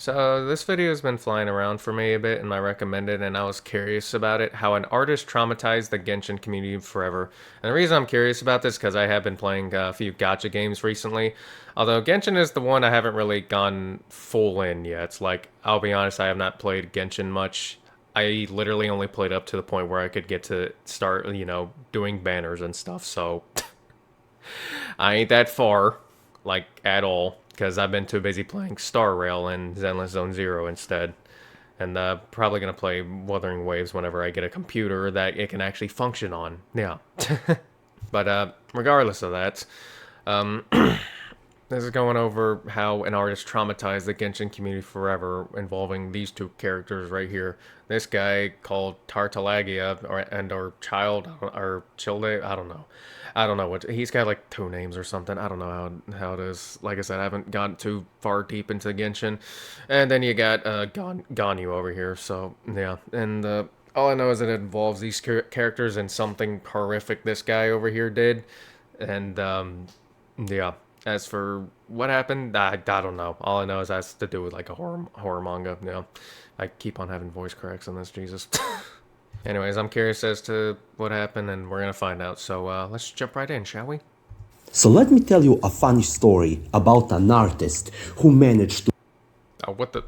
So this video has been flying around for me a bit in my recommended, and I was curious about it, how an artist traumatized the Genshin community forever. And the reason I'm curious about this because I have been playing a few gacha games recently. Although Genshin is the one I haven't really gone full in yet. Like, I'll be honest, I have not played Genshin much. I literally only played up to the point where I could get to start, doing banners and stuff. So I ain't that far, like, at all, because I've been too busy playing Star Rail and Zenless Zone Zero instead. And probably going to play Wuthering Waves whenever I get a computer that it can actually function on. Yeah. But regardless of that, um, this is going over how an artist traumatized the Genshin community forever, involving these two characters right here. This guy called Tartalagia, or Child, or Childe, I don't know what, he's got like two names or something. I don't know how it is. Like I said, I haven't gotten too far deep into Genshin. And then you got Ganyu over here, so yeah. And all I know is that it involves these characters and something horrific this guy over here did. And yeah. As for what happened, I don't know. All I know is it has to do with like a horror manga. You know, I keep on having voice cracks on this, Jesus. Anyways, I'm curious as to what happened, and we're gonna find out. So let's jump right in, shall we? So let me tell you a funny story about an artist who managed to. Oh, what the?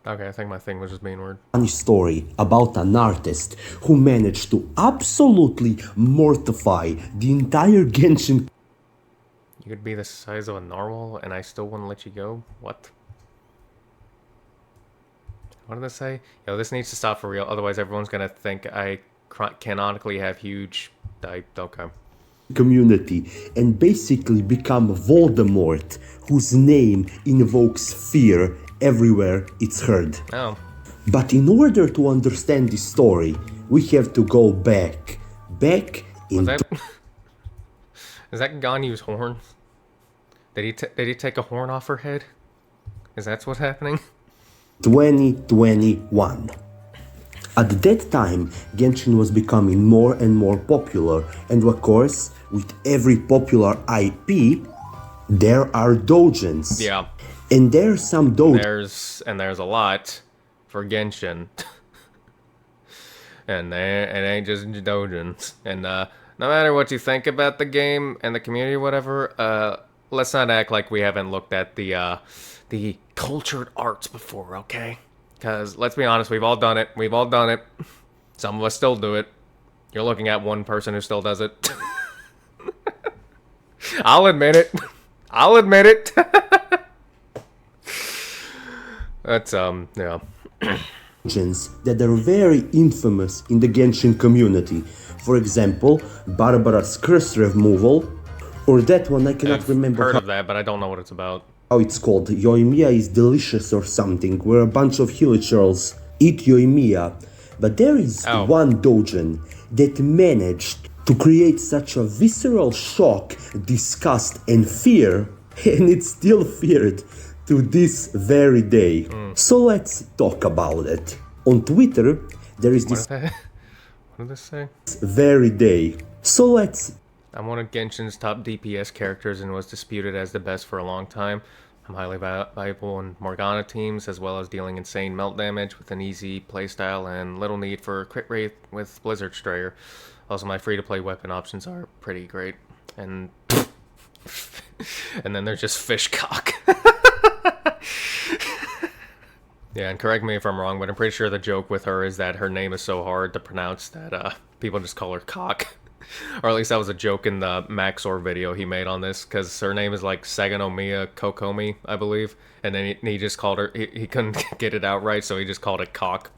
Okay, I think my thing was just being weird. Funny story about an artist who managed to absolutely mortify the entire Genshin. You could be the size of a narwhal, and I still wouldn't let you go? What? What did I say? Yo, this needs to stop for real, otherwise everyone's gonna think I canonically have huge... okay. Community and basically become Voldemort, whose name invokes fear everywhere it's heard. Oh. But in order to understand this story, we have to go back in. Was that... Is that Ganyu's horn? Did he take a horn off her head? Is that what's happening? 2021. At that time, Genshin was becoming more and more popular, and of course, with every popular IP, there are dojins. Yeah. And there's some dojins. There's a lot for Genshin. And it ain't just dojins. And no matter what you think about the game and the community, whatever, let's not act like we haven't looked at the cultured arts before, okay? Because, let's be honest, we've all done it. We've all done it. Some of us still do it. You're looking at one person who still does it. I'll admit it. I'll admit it. That's, yeah. That are very infamous in the Genshin community. For example, Barbara's curse removal, or that one I cannot remember. I've heard of that, but I don't know what it's about. How it's called. Yoimiya is delicious or something, where a bunch of hillagers eat Yoimiya. But there is one dojin that managed to create such a visceral shock, disgust and fear, and it's still feared to this very day. So let's talk about it. On Twitter, there is this... What did this say? Very day. So let's... I'm one of Genshin's top DPS characters and was disputed as the best for a long time. I'm highly valuable in Morgana teams, as well as dealing insane melt damage with an easy playstyle and little need for crit rate with Blizzard Strayer. Also, my free-to-play weapon options are pretty great. And... and then there's just Fishcock. Yeah, and correct me if I'm wrong, but I'm pretty sure the joke with her is that her name is so hard to pronounce that people just call her Cock. Or at least that was a joke in the Maxor video he made on this, because her name is like Saganomiya Kokomi, I believe. And then he just called her, he couldn't get it out right, so he just called it Cock.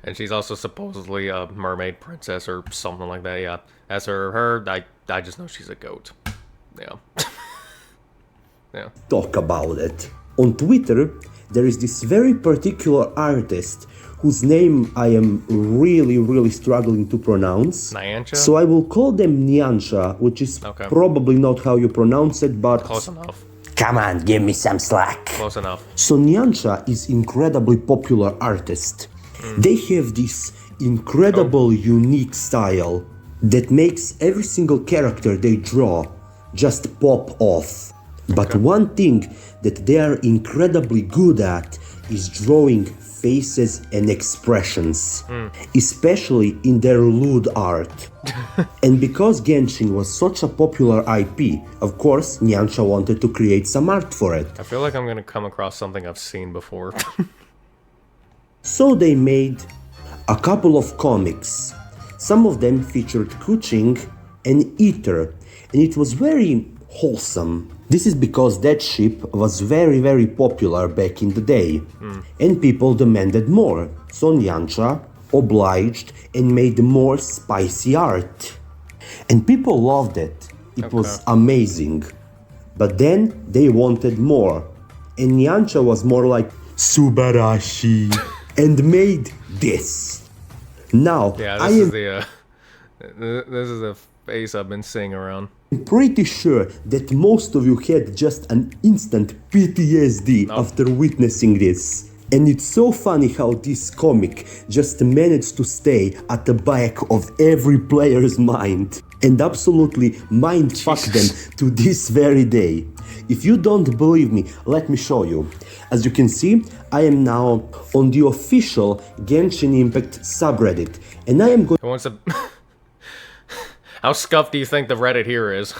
And she's also supposedly a mermaid princess or something like that, yeah. As for her, I just know she's a goat. Yeah. Yeah. Talk about it. On Twitter, there is this very particular artist whose name I am really struggling to pronounce. Nyancha? So I will call them Nyancha, which is probably not how you pronounce it, but... Close enough. Come on, give me some slack. Close enough. So Nyancha is incredibly popular artist. They have this incredible unique style that makes every single character they draw just pop off. But one thing that they are incredibly good at is drawing faces and expressions, especially in their lewd art. And because Genshin was such a popular IP, of course, Nyancha wanted to create some art for it. I feel like I'm gonna come across something I've seen before. So they made a couple of comics. Some of them featured Kuching and Ether, and it was very wholesome. This is because that ship was very popular back in the day, and people demanded more. So Nyancha obliged and made more spicy art. And people loved it. It was amazing. But then they wanted more. And Nyancha was more like Subarashi and made this. Now, Yeah, I this am is the this is a face I've been seeing around. pretty sure that most of you had just an instant PTSD after witnessing this. And it's so funny how this comic just managed to stay at the back of every player's mind and absolutely mind-fuck them to this very day. If you don't believe me, let me show you. As you can see, I am now on the official Genshin Impact subreddit, and I am going Who wants to... How scuffed do you think the Reddit here is?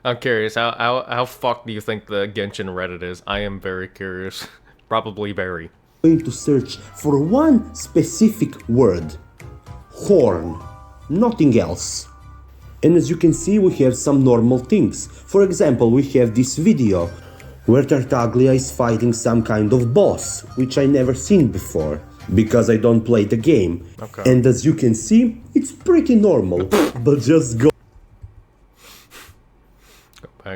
I'm curious. How fucked do you think the Genshin Reddit is? I am very curious. Probably very. to search for one specific word. Horn. Nothing else. And as you can see, we have some normal things. For example, we have this video where Tartaglia is fighting some kind of boss, which I never seen before, because I don't play the game. Okay. And as you can see, it's pretty normal, but just go.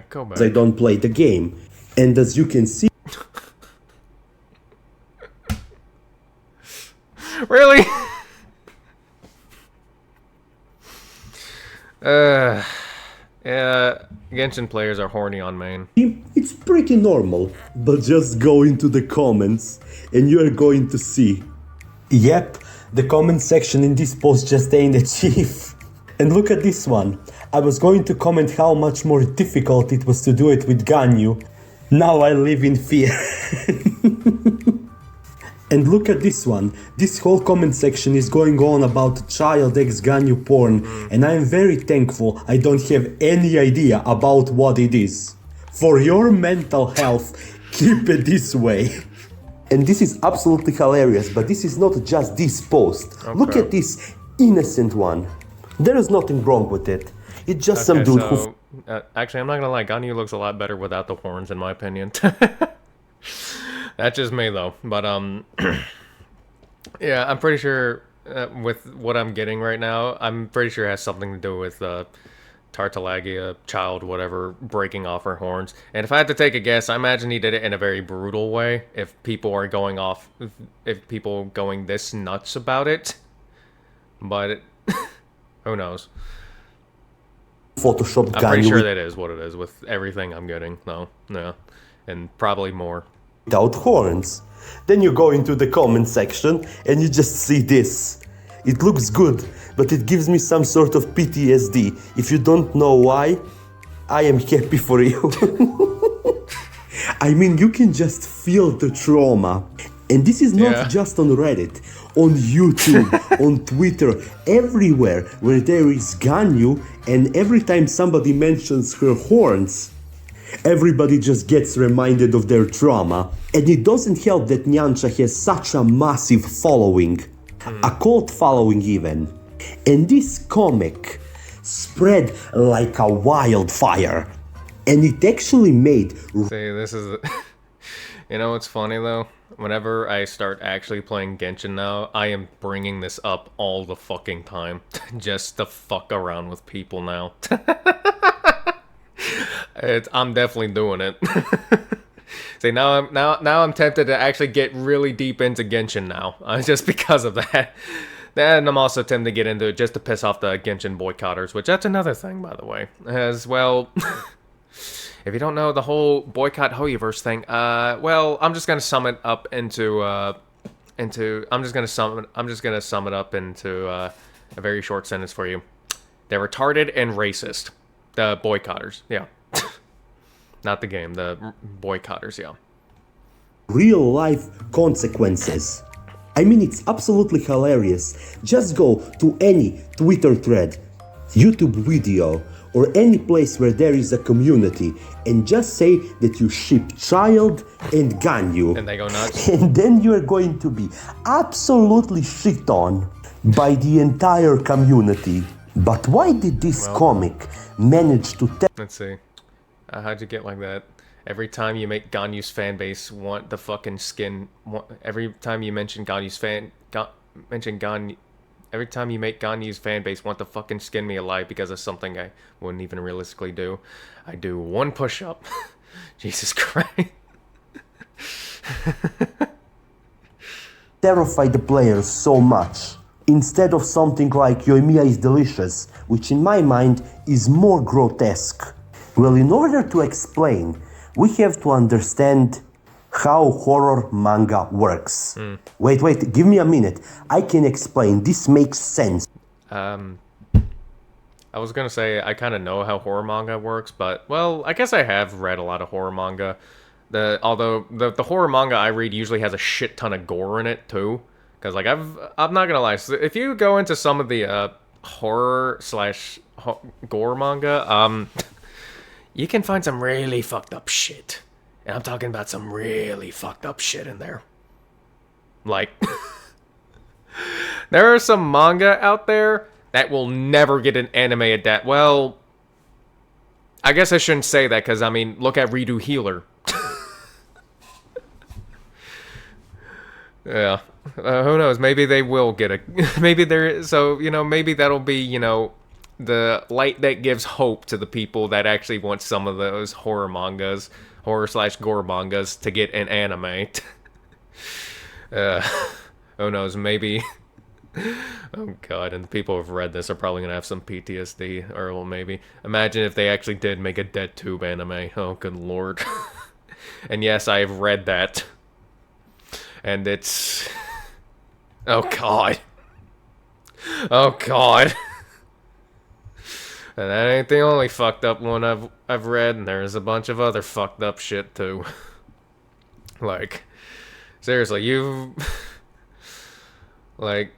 Go back. I don't play the game. And as you can see, Really? Yeah, Genshin players are horny on main. it's pretty normal, but just go into the comments and you are going to see. Yep, the comment section in this post just ain't a chief. And look at this one. I was going to comment how much more difficult it was to do it with Ganyu. Now I live in fear. And look at this one. This whole comment section is going on about child ex Ganyu porn, and I am very thankful I don't have any idea about what it is. For your mental health, keep it this way. And this is absolutely hilarious, but this is not just this post. Look at this innocent one. There is nothing wrong with it. It's just some dude who... Actually, I'm not gonna lie, Ganyu looks a lot better without the horns, in my opinion. That's just me, though. But, yeah, I'm pretty sure with what I'm getting right now, I'm pretty sure it has something to do with Tartalagia, child, whatever, breaking off her horns. And if I had to take a guess, I imagine he did it in a very brutal way. If people are going off, if people going this nuts about it. But, who knows? Photoshopped I'm pretty Ganyu sure that is what it is with everything I'm getting, though. Yeah. And probably more. without horns. Then you go into the comment section and you just see this. It looks good, but it gives me some sort of PTSD. If you don't know why, I am happy for you. I mean, you can just feel the trauma. And this is not just on Reddit, on YouTube, on Twitter, everywhere where there is Ganyu, and every time somebody mentions her horns, everybody just gets reminded of their trauma. And it doesn't help that Nyancha has such a massive following, a cult following even. And this comic spread like a wildfire. And it actually made... See, this is... You know what's funny, though? Whenever I start actually playing Genshin now, I am bringing this up all the fucking time. Just to fuck around with people now. I'm definitely doing it. See, now I'm tempted to actually get really deep into Genshin now, just because of that. And I'm also tempted to get into it just to piss off the Genshin boycotters, which that's another thing, by the way, as well. If you don't know the whole boycott Hoyoverse thing, well, I'm just gonna sum it up into a very short sentence for you. They're retarded and racist. The boycotters, yeah. Not the game, the boycotters, yeah. Real life consequences. I mean, it's absolutely hilarious. Just go to any Twitter thread, YouTube video, or any place where there is a community and just say that you ship child and Ganyu. And they go nuts. And then you're going to be absolutely shit on by the entire community. But why did this comic manage to tell? Let's see. How'd you get like that? Every time you make Ganyu's fan base want the fucking skin. Every time you mention Ganyu's every time you make Ganyu's fan base want to fucking skin me alive because of something I wouldn't even realistically do. I do one push-up. Jesus Christ. Terrify the players so much, instead of something like Yoimiya is delicious, which in my mind is more grotesque. Well, in order to explain, we have to understand how horror manga works. Wait, give me a minute. I can explain. This makes sense. I was gonna say I kind of know how horror manga works, but well, I guess I have read a lot of horror manga. Although the horror manga I read usually has a shit ton of gore in it too, because like I'm not gonna lie, so if you go into some of the horror slash gore manga, you can find some really fucked up shit. And I'm talking about some really fucked up shit in there. Like, there are some manga out there that will never get an anime adapt. Well, I guess I shouldn't say that, because, I mean, look at Redo Healer. Yeah. Who knows? Maybe they will get a... Maybe there... So, you know, maybe that'll be, you know, the light that gives hope to the people that actually want some of those horror mangas, horror/gore mangas, to get an anime. Who knows, maybe... Oh god, and the people who've read this are probably gonna have some PTSD, or well, maybe. Imagine if they actually did make a Dead Tube anime. Oh, good lord. And yes, I have read that. And it's... Oh god. Oh god. And that ain't the only fucked up one I've read, and there's a bunch of other fucked up shit too. Like, seriously, like,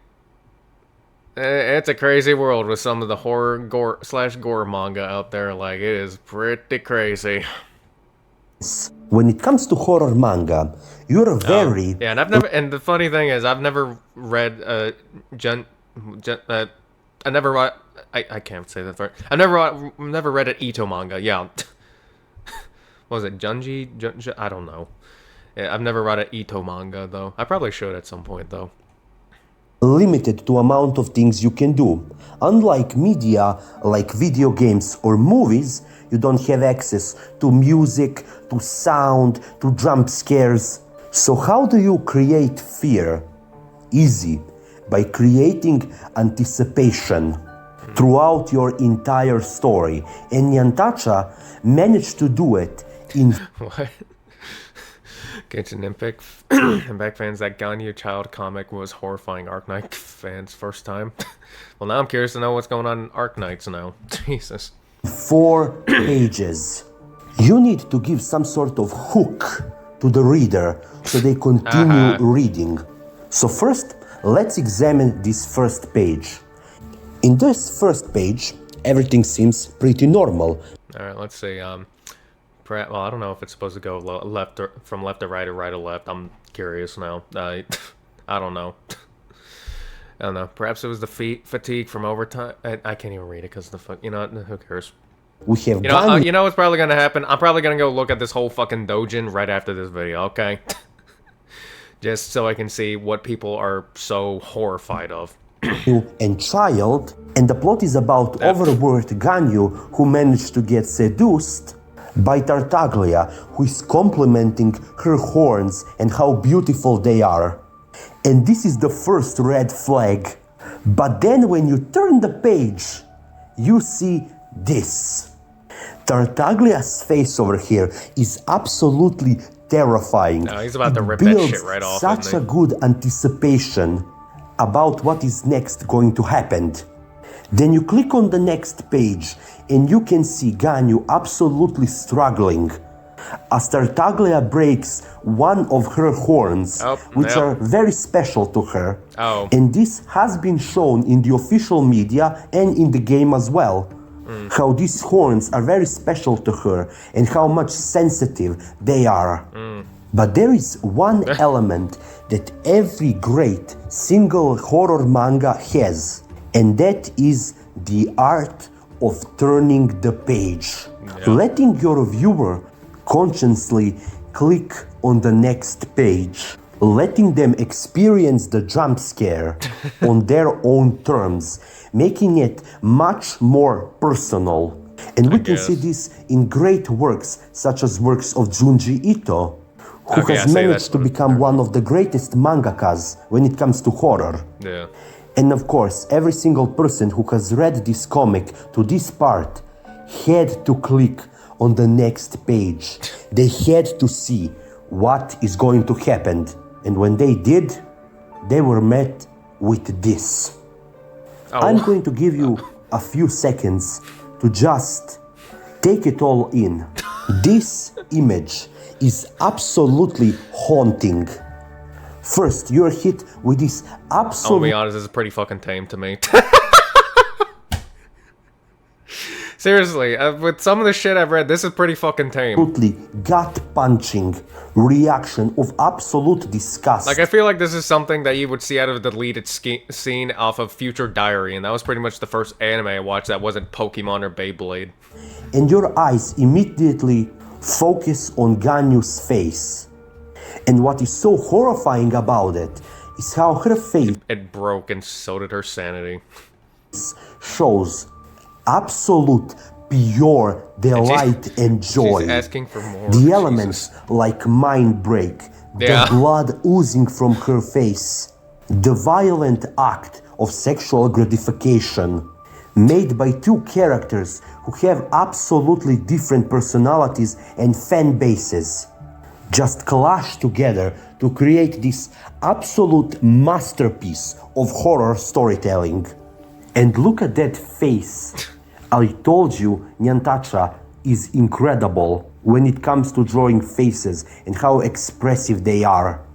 it's a crazy world with some of the horror gore manga out there. Like, it is pretty crazy. When it comes to horror manga, you're very... Yeah, and the funny thing is, I've never read I can't say that word. I've never read an Ito manga. Yeah. What was it, Junji? I don't know. Yeah, I've never read an Ito manga though. I probably should at some point though. Limited to amount of things you can do. Unlike media like video games or movies, you don't have access to music, to sound, to jump scares. So how do you create fear? Easy. By creating anticipation throughout your entire story. And Nyantacha managed to do it in... What? Genshin Impact fans, that Ganyu child comic was horrifying Arknight fans first time. Well, now I'm curious to know what's going on in Arknights now. Jesus. 4 pages. You need to give some sort of hook to the reader so they continue reading. So first, let's examine this first page. In this first page, everything seems pretty normal. Alright, let's see. Well, I don't know if it's supposed to go from left to right or right to left. I'm curious now. I don't know. I don't know. Perhaps it was the fatigue from overtime. I can't even read it because the fuck. You know, who cares? We have you know what's probably gonna happen? I'm probably gonna go look at this whole fucking doujin right after this video. Okay. Just so I can see what people are so horrified of. And child, and the plot is about overworked Ganyu who managed to get seduced by Tartaglia, who is complimenting her horns and how beautiful they are. And this is the first red flag. But then when you turn the page, you see this. Tartaglia's face over here is absolutely terrifying. No, he's about to rip that shit right off. Such a good anticipation about what is next going to happen. Then you click on the next page and you can see Ganyu absolutely struggling as Tartaglia breaks one of her horns, which are very special to her. And this has been shown in the official media and in the game as well. How these horns are very special to her and how much sensitive they are. But there is one element that every great single horror manga has, and that is the art of turning the page. Letting your viewer consciously click on the next page. Letting them experience the jump scare on their own terms, making it much more personal. And we can see this in great works, such as works of Junji Ito, who has managed to become one of the greatest mangakas when it comes to horror. And of course, every single person who has read this comic to this part had to click on the next page. They had to see what is going to happen. And when they did, they were met with this. I'm going to give you a few seconds to just take it all in. This image is absolutely haunting. First, you're hit with this absolute... I'll be honest, this is pretty fucking tame to me. Seriously, with some of the shit I've read, this is pretty fucking tame. Absolutely gut-punching reaction of absolute disgust. Like, I feel like this is something that you would see out of a deleted scene off of Future Diary, and that was pretty much the first anime I watched that wasn't Pokemon or Beyblade. And your eyes immediately focus on Ganyu's face. And what is so horrifying about it is how her face... It broke, and so did her sanity. ...shows absolute pure delight and joy. She's asking for more. The elements like mind break, the blood oozing from her face, the violent act of sexual gratification made by two characters who have absolutely different personalities and fan bases just clash together to create this absolute masterpiece of horror storytelling. And look at that face. I told you, Nyantacha is incredible when it comes to drawing faces and how expressive they are.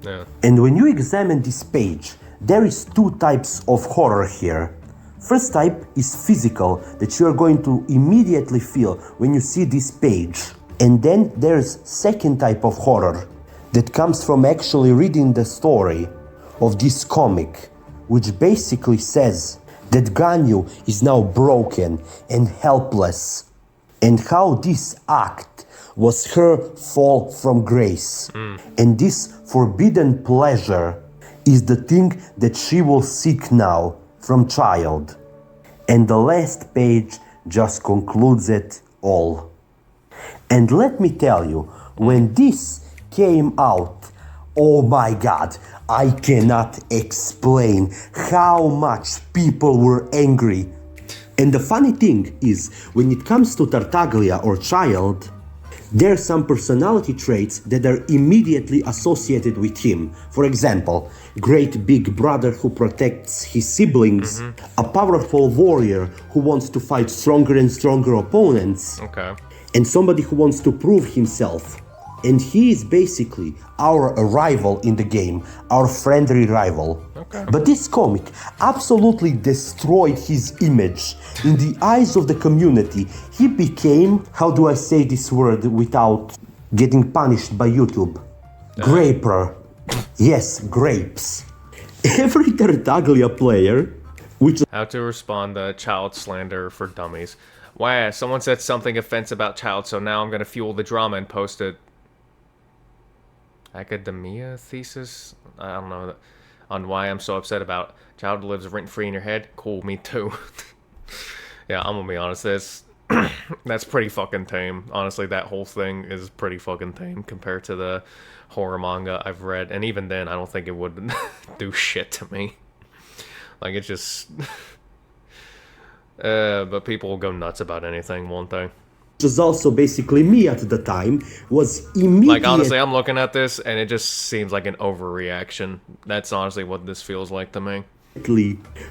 And when you examine this page, there is two types of horror here. First type is physical, that you are going to immediately feel when you see this page. And then there's second type of horror that comes from actually reading the story of this comic, which basically says that Ganyu is now broken and helpless, and how this act was her fall from grace. And this forbidden pleasure is the thing that she will seek now from child. And the last page just concludes it all. And let me tell you, when this came out, oh my god, I cannot explain how much people were angry. And the funny thing is, when it comes to Tartaglia or child, there are some personality traits that are immediately associated with him. For example, great big brother who protects his siblings, a powerful warrior who wants to fight stronger and stronger opponents, and somebody who wants to prove himself. And he is basically our rival in the game, our friendly rival. But this comic absolutely destroyed his image. In the eyes of the community, he became, how do I say this word without getting punished by YouTube? Graper. Yes, grapes. Every Tartaglia player, which... How to respond to child slander for dummies. Wow, someone said something offensive about child, so now I'm gonna fuel the drama and post it. Academia thesis? I don't know, on why I'm so upset about child lives rent-free in your head. Cool, me too. Yeah, I'm gonna be honest, that's pretty fucking tame. Honestly, that whole thing is pretty fucking tame compared to the horror manga I've read. And even then, I don't think it would do shit to me. Like, it's just... but people will go nuts about anything, won't they? Which was also basically me at the time, was immediately... Like, honestly, I'm looking at this, and it just seems like an overreaction. That's honestly what this feels like to me.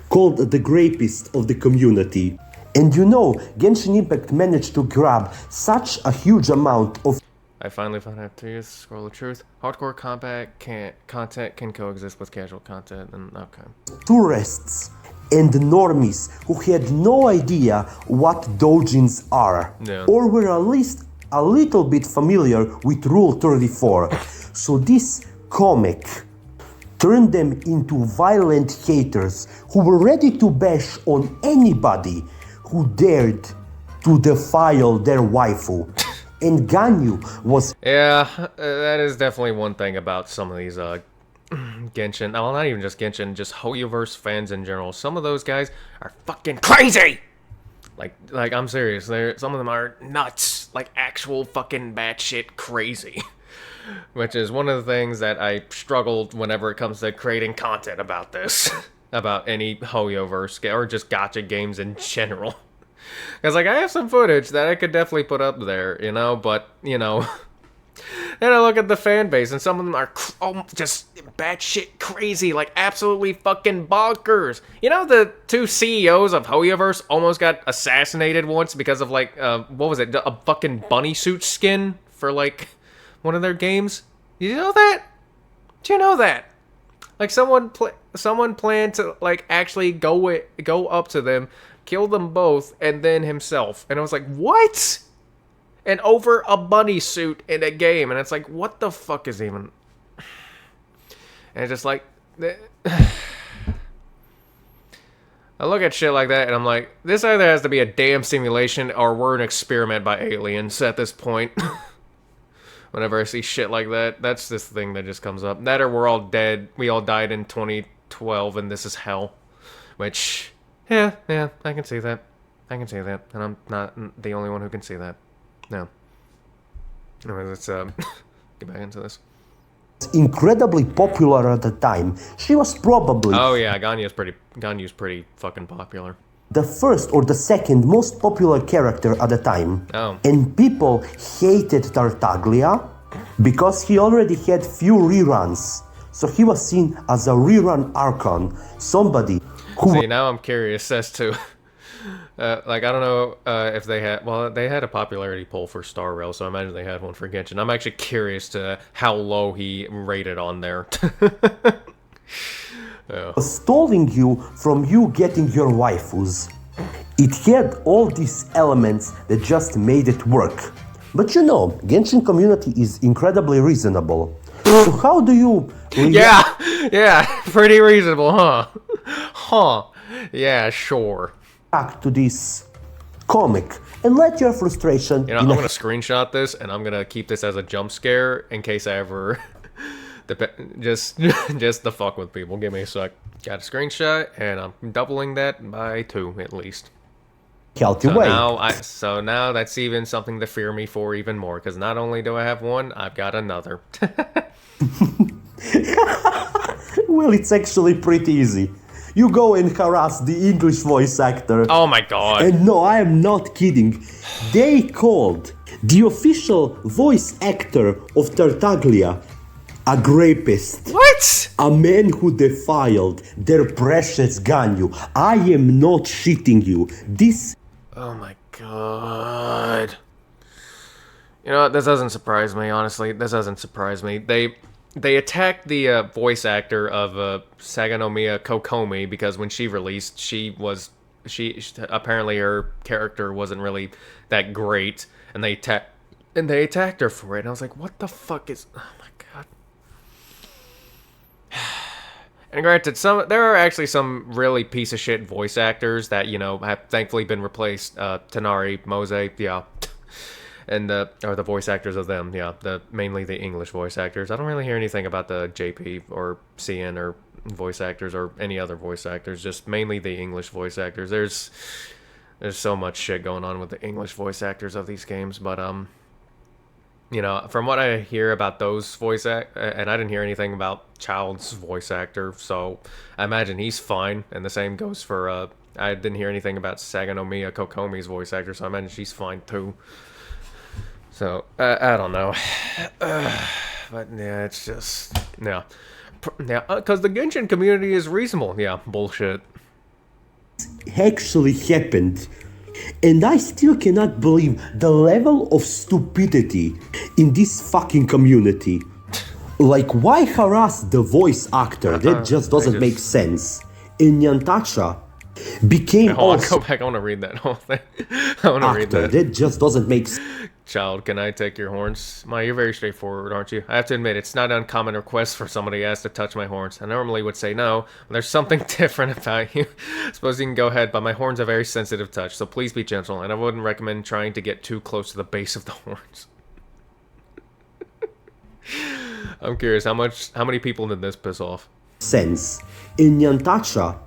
Called the grapist of the community. And you know, Genshin Impact managed to grab such a huge amount of... I finally found out to use scroll of truth. Hardcore content can coexist with casual content, and okay. Tourists and normies who had no idea what doujins are, Yeah. or were at least a little bit familiar with Rule 34. So this comic turned them into violent haters who were ready to bash on anybody who dared to defile their waifu. And Ganyu was Yeah, that is definitely one thing about some of these Genshin. Well, not even just Genshin, just Hoyoverse fans in general. Some of those guys are fucking crazy. Like I'm serious. Some of them are nuts, like actual fucking batshit crazy. Which is one of the things that I struggled whenever it comes to creating content about this, about any Hoyoverse or just gacha games in general. Because, like, I have some footage that I could definitely put up there, you know, but, you know, then I look at the fan base, and some of them are just batshit crazy, like, absolutely fucking bonkers. You know, the two CEOs of Hoyoverse almost got assassinated once because of, like, what was it, a fucking bunny suit skin for, like, one of their games? Did you know that? Did you know that? Like, someone planned to, like, actually go up to them, kill them both, and then himself. And I was like, what? And over a bunny suit in a game. And it's like, what the fuck is even... And it's just like... I look at shit like that, and I'm like, this either has to be a damn simulation, or we're an experiment by aliens at this point. Whenever I see shit like that, that's this thing that just comes up. That or we're all dead. We all died in 2012, and this is hell. Which... Yeah, I can see that. I can see that. And I'm not the only one who can see that. No. Anyway, let's get back into this. incredibly popular at the time. She was probably Oh yeah, Ganyu's pretty fucking popular. the first or the second most popular character at the time. Oh. And people hated Tartaglia because he already had few reruns. So he was seen as a rerun Archon, somebody who See, now I'm curious as to, like, I don't know if they had a popularity poll for Star Rail, so I imagine they had one for Genshin. I'm actually curious to how low he rated on there. Yeah. was stalling you from you getting your waifus. It had all these elements that just made it work. But you know, Genshin community is incredibly reasonable. So how do you Yeah, pretty reasonable, huh? Huh. Yeah, sure. react to this comic and let your frustration You know, I'm gonna screenshot this, and I'm gonna keep this as a jump scare in case I ever... just to fuck with people. Give me a sec. Got a screenshot, and I'm doubling that by 2 at least. healthy way. So now that's even something to fear me for even more, because not only do I have one, I've got another. Well, it's actually pretty easy. You go and harass the English voice actor. Oh my god. And no, I am not kidding. They called the official voice actor of Tartaglia a rapist. What? A man who defiled their precious Ganyu. I am not shitting you. This... Oh my god. You know what? This doesn't surprise me, honestly. This doesn't surprise me. They attacked the voice actor of Saganomiya Kokomi because when she released, she apparently her character wasn't really that great, and they attacked her for it. And I was like, what the fuck is? Oh my god. And granted, there are actually some really piece of shit voice actors that, you know, have thankfully been replaced. Tanari, Mose, yeah. And or the voice actors of them, yeah, mainly the English voice actors. I don't really hear anything about the JP or CN or voice actors or any other voice actors. Just mainly the English voice actors. There's so much shit going on with the English voice actors of these games, but you know, from what I hear about those and I didn't hear anything about Child's voice actor, so I imagine he's fine. And the same goes for I didn't hear anything about Saganomiya Kokomi's voice actor, so I imagine she's fine too. So, I don't know. But, yeah, it's just... Yeah. Because the Genshin community is reasonable. Yeah, bullshit. actually happened And I still cannot believe the level of stupidity in this fucking community. Like, why harass the voice actor? That just doesn't make sense. And Nyantacha became also... Go back, I want to read that whole thing. I want to read that. That just doesn't make sense. Child, can I take your horns? You're very straightforward, aren't you? I have to admit, it's not an uncommon request for somebody to ask to touch my horns. I normally would say no, but there's something different about you. Suppose you can go ahead, but my horns are very sensitive touch, so please be gentle, and I wouldn't recommend trying to get too close to the base of the horns. I'm curious, how many people did this piss off? Sense. In Nyantacha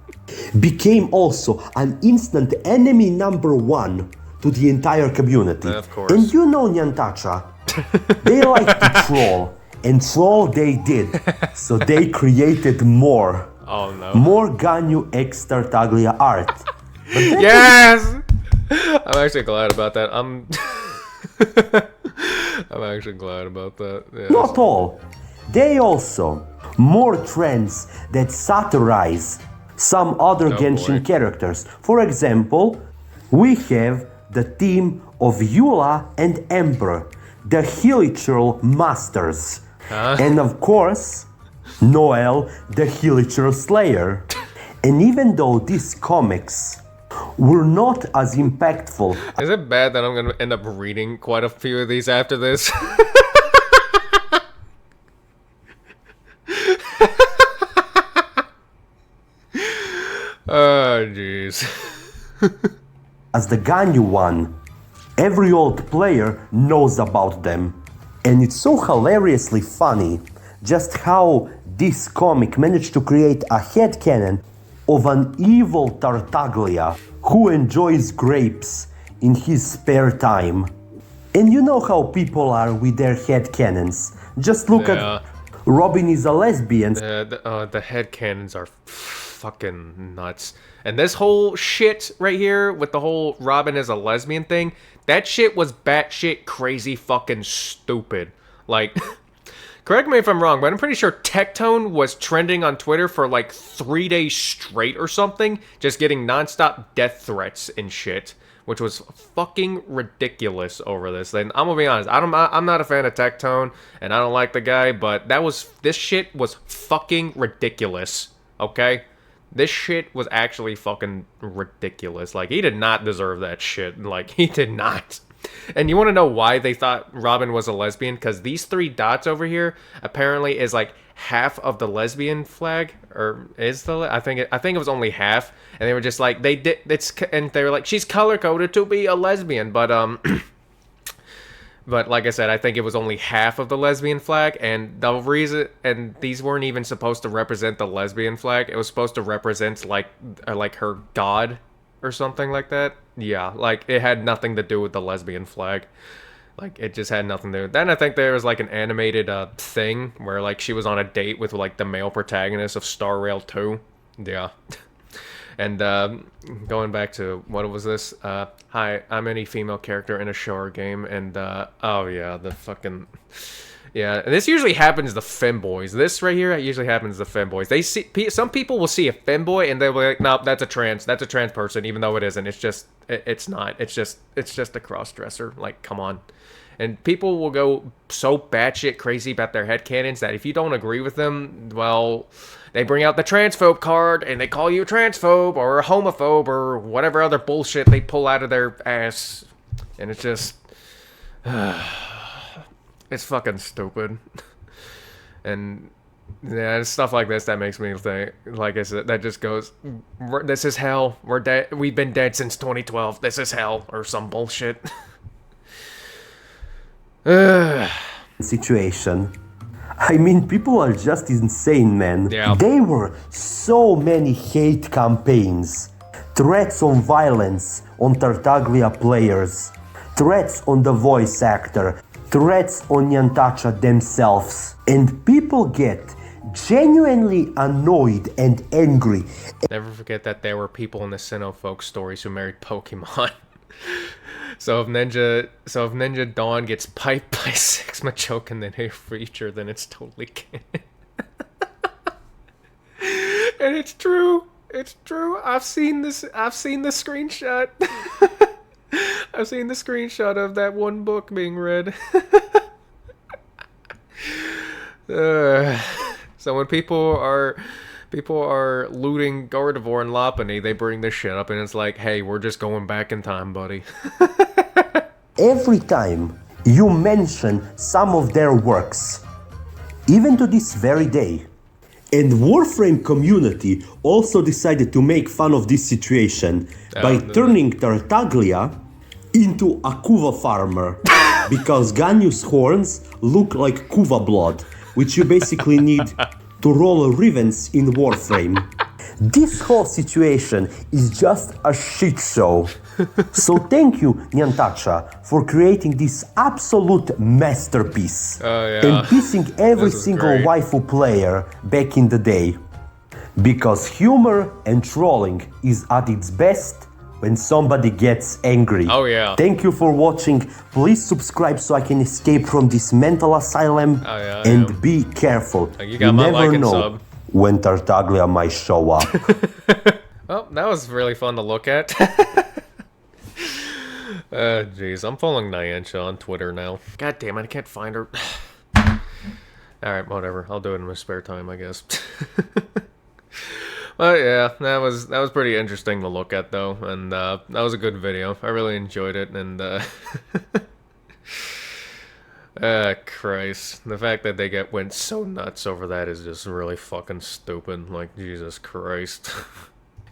became also an instant enemy #1 to the entire community. Of course. And you know Nyantacha, they like to troll, and troll they did. So they created more. Oh no. More Ganyu X Tartaglia art. Yes! I'm actually glad about that. I'm actually glad about that. Yes. Not all. They also more trends that satirize some other Genshin characters. For example, we have the team of Eula and Emperor, the Hilichurl Masters. And of course, Noel, the Hilichurl Slayer. And even though these comics were not as impactful... Is it bad that I'm going to end up reading quite a few of these after this? Oh, jeez. As the Ganyu one, every old player knows about them. And it's so hilariously funny just how this comic managed to create a headcanon of an evil Tartaglia who enjoys grapes in his spare time. And you know how people are with their headcanons. Just look at Robin is a lesbian. The headcanons are fucking nuts. And this whole shit right here with the whole Robin is a lesbian thing, that shit was batshit crazy fucking stupid. Like, correct me if I'm wrong, but I'm pretty sure Tectone was trending on Twitter for like 3 days straight or something, just getting nonstop death threats and shit, which was fucking ridiculous over this thing. I'm gonna be honest, I'm not a fan of Tectone, and I don't like the guy, but this shit was fucking ridiculous, okay? This shit was actually fucking ridiculous. Like, he did not deserve that shit. Like, he did not. And you want to know why they thought Robin was a lesbian? Because these 3 dots over here apparently is like half of the lesbian flag, or is the I think it was only half, and they were just like they were like, she's color coded to be a lesbian, but But like I said, I think it was only half of the lesbian flag, and the reason, and these weren't even supposed to represent the lesbian flag. It was supposed to represent like her god or something like that. Yeah, like it had nothing to do with the lesbian flag. Like it just had nothing to do with. Then I think there was like an animated thing where like she was on a date with like the male protagonist of Star Rail 2. Yeah. And going back to, what was this? Hi, I'm any female character in a show or game, and oh yeah, the fucking... Yeah, and this usually happens to femboys. This right here usually happens to femboys. They see, some people will see a femboy and they'll be like, nope, that's a trans person, even though it isn't. It's just, it's not. It's just a cross-dresser. Like, come on. And people will go so batshit crazy about their headcanons that if you don't agree with them, well, they bring out the transphobe card and they call you a transphobe or a homophobe or whatever other bullshit they pull out of their ass. And it's just... it's fucking stupid. And yeah, it's stuff like this that makes me think, like I said, that just goes, this is hell. We're dead. We've been dead since 2012. This is hell, or some bullshit. Situation. I mean, people are just insane, man. Yeah. There were so many hate campaigns, threats on violence on Tartaglia players, threats on the voice actor, threats on Nyantacha themselves, and people get genuinely annoyed and angry. Never forget that there were people in the Sinnoh folk stories who married Pokemon. So if Ninja Dawn gets piped by Six Machoke and then a feature, then it's totally canon. And it's true. It's true. I've seen this. I've seen the screenshot. I've seen the screenshot of that one book being read. So when people are looting Gardevoir and Lopunny, they bring this shit up, and it's like, hey, we're just going back in time, buddy. Every time you mention some of their works, even to this very day. And Warframe community also decided to make fun of this situation by turning Tartaglia into a Kuva farmer because Ganyu's horns look like Kuva blood, which you basically need to roll Rivens in Warframe. This whole situation is just a shit show. So thank you, Nyantacha, for creating this absolute masterpiece and pissing every single waifu player back in the day. Because humor and trolling is at its best when somebody gets angry. Oh yeah. Thank you for watching. Please subscribe so I can escape from this mental asylum. And be careful. You got my like and sub. When Tartaglia might show up. Well, that was really fun to look at. Jeez, I'm following Nyancha on Twitter now. God damn it, I can't find her. Alright, whatever. I'll do it in my spare time, I guess. Well, yeah, that was pretty interesting to look at, though, and that was a good video. I really enjoyed it, and Christ. The fact that they went so nuts over that is just really fucking stupid. Like, Jesus Christ.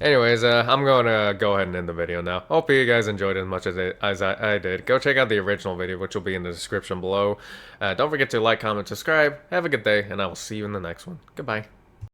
Anyways, I'm going to go ahead and end the video now. Hope you guys enjoyed it as much as I did. Go check out the original video, which will be in the description below. Don't forget to like, comment, subscribe. Have a good day, and I will see you in the next one. Goodbye.